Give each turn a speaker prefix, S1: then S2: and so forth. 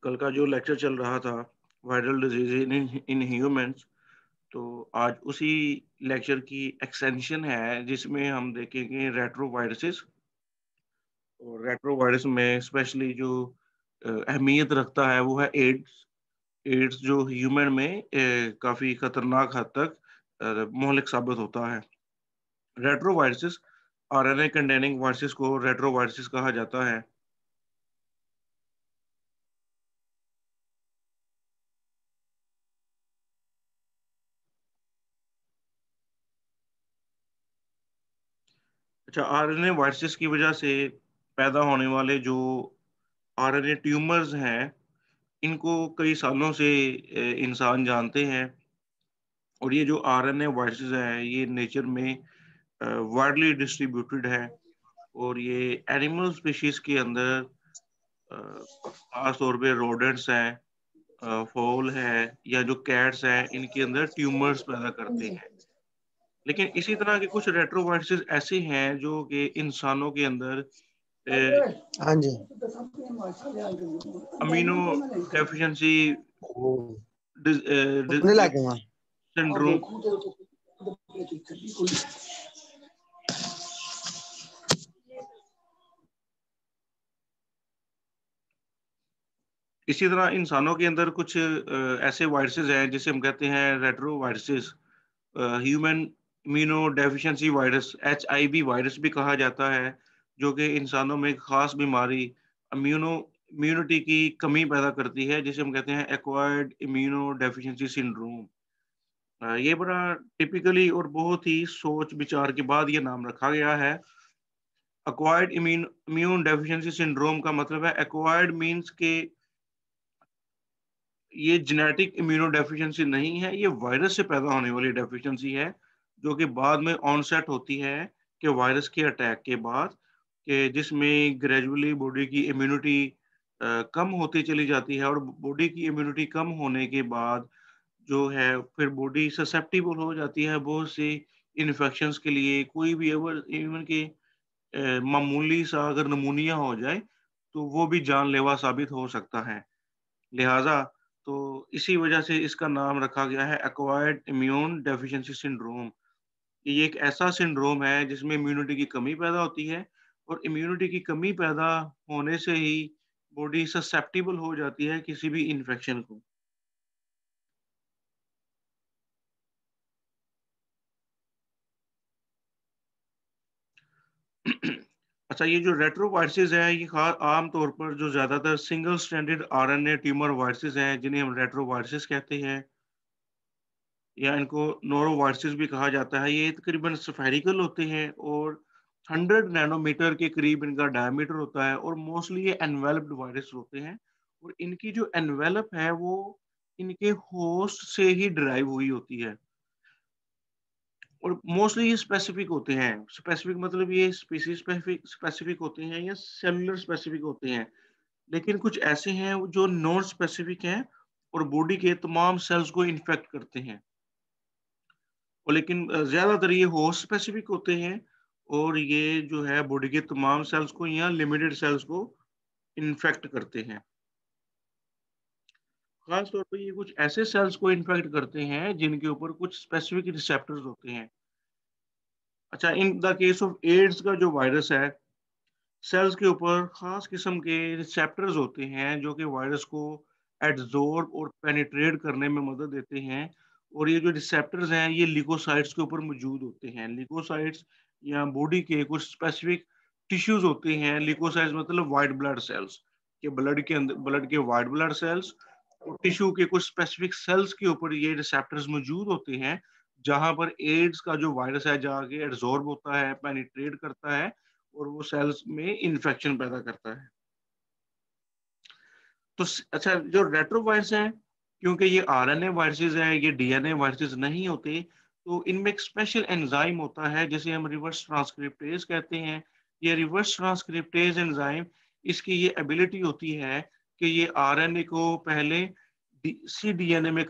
S1: कल का जो लेक्चर चल रहा था viral disease in in humans, तो आज उसी लेक्चर की एक्सटेंशन है जिसमें हम देखेंगे रेट्रोवायरसेस। और रेट्रोवायरस में स्पेशली जो अहमियत रखता है वो है एड्स। एड्स जो ह्यूमन में काफ़ी खतरनाक हद तक मोहलिक साबित होता है। रेट्रोवायरसेस आरएनए कंटेनिंग वायरसेस को रेट्रोवायरसेस कहा जाता है। अच्छा, आरएनए वायरसेस की वजह से पैदा होने वाले जो आरएनए ट्यूमर्स हैं, इनको कई सालों से इंसान जानते हैं। और ये जो आरएनए वायरसेस हैं, ये नेचर में वाइडली डिस्ट्रीब्यूटेड है। और ये एनिमल स्पीशीज के अंदर खास तौर पे रोडेंट्स हैं, फॉल है, या जो कैट्स हैं, इनके अंदर ट्यूमर्स पैदा करते हैं। लेकिन इसी तरह के कुछ रेट्रोवायरसेस ऐसे हैं जो कि इंसानों के अंदर
S2: हाँ जी।
S1: अमीनो डेफिशिएंसी
S2: अपने लाके वहाँ
S1: सिंड्रोम इसी तरह इंसानों के अंदर कुछ ऐसे वायरसेस हैं जिसे हम कहते हैं retro viruses. Human immuno deficiency virus, HIV virus भी कहा जाता है, जो कि इंसानों में एक खास बीमारी इम्यूनिटी की कमी पैदा करती है, जिसे हम कहते हैं एक्वायर्ड इम्यूनो डेफिशिएंसी सिंड्रोम। ये बड़ा टिपिकली और बहुत ही सोच विचार के बाद ये नाम रखा गया है। एक्वायर्ड इम्यून डेफिशिएंसी सिंड्रोम का मतलब है, एक्वायर्ड मींस के ये जेनेटिक इम्यूनो डेफिशिएंसी नहीं है, ये वायरस से पैदा होने वाली डेफिशिएंसी है, जो कि बाद में ऑनसेट होती है कि वायरस के अटैक के बाद, कि जिसमें ग्रेजुअली बॉडी की इम्यूनिटी कम होती चली जाती है। और बॉडी की इम्यूनिटी कम होने के बाद जो है फिर बॉडी ससेप्टिबल हो जाती है बहुत सी इन्फेक्शंस के लिए। कोई भी अगर इवन के मामूली सा अगर नमूनिया हो जाए, तो वो भी जानलेवा साबित हो सकता है। लिहाजा तो इसी वजह से इसका नाम रखा गया है एक्वायर्ड इम्यून डेफिशिएंसी सिंड्रोम। ये एक ऐसा सिंड्रोम है जिसमें इम्यूनिटी की कमी पैदा होती है, और इम्यूनिटी की कमी पैदा होने से ही बॉडी ससेप्टिबल हो जाती है किसी भी इन्फेक्शन को। अच्छा, ये जो रेट्रोवायरसेस है, ये आम तौर पर जो ज़्यादातर single stranded RNA tumour viruses हैं, जिन्हें हम रेट्रोवायरसेस कहते हैं, या इनको नोरोवायरसेस भी कहा जाता है। ये तकरीबन स्फेरिकल होते हैं और 100 नैनोमीटर के करीब इनका डायमीटर होता है, और मोस्टली ये एनवेलप्ड वायरस होते हैं। और इनकी जो एनवेलप है वो इनके होस्ट से ही डिराइव हुई होती है। और मोस्टली ये स्पेसिफिक होते हैं। स्पेसिफिक मतलब ये स्पीशीज स्पेसिफिक स्पेसिफिक होते हैं या सेलुलर स्पेसिफिक होते हैं। लेकिन कुछ ऐसे हैं जो नॉन स्पेसिफिक हैं और बॉडी के तमाम सेल्स को इन्फेक्ट करते हैं। और लेकिन ज़्यादातर ये होस्ट स्पेसिफिक होते हैं, और ये जो है बॉडी के तमाम सेल्स को या लिमिटेड सेल्स को इन्फेक्ट करते हैं। खास तौर पे ये कुछ ऐसे सेल्स को इन्फेक्ट करते हैं जिनके ऊपर कुछ स्पेसिफिक रिसेप्टर्स होते हैं। अच्छा, in the case of AIDS का जो वायरस है, सेल्स के ऊपर खास किस्म के रिसेप्टर्स होते हैं जो कि वायरस को एड्सॉर्ब और पेनिट्रेट करने में मदद देते हैं। और ये जो रिसेप्टर्स हैं, ये लिकोसाइट्स के ऊपर मौजूद होते हैं। लिकोसाइट्स या बॉडी के कुछ स्पेसिफिक टिश्यूज होते हैं। लिकोसाइट्स मतलब वाइट ब्लड सेल्स, के ब्लड के अंदर ब्लड के वाइट ब्लड सेल्स और टिश्यू के कुछ स्पेसिफिक सेल्स के ऊपर ये रिसेप्टर्स मौजूद होते हैं, जहां पर एड्स का जो वायरस है जाके एड्सॉर्ब होता है, पेनिट्रेट करता है, और वो सेल्स में इन्फेक्शन पैदा करता है। तो अच्छा, जो रेट्रोवायरस हैं, क्योंकि ये आरएनए वायरसेस हैं, ये डीएनए वायरसेस नहीं होते, तो इनमें एक स्पेशल एंजाइम होता है जिसे हम रिवर्स ट्रांसक्रिप्टेज कहते हैं। ये रिवर्स ट्रांसक्रिप्टेज एंजाइम, इसकी ये एबिलिटी होती है कि ये आरएनए को पहले सी डीएनए में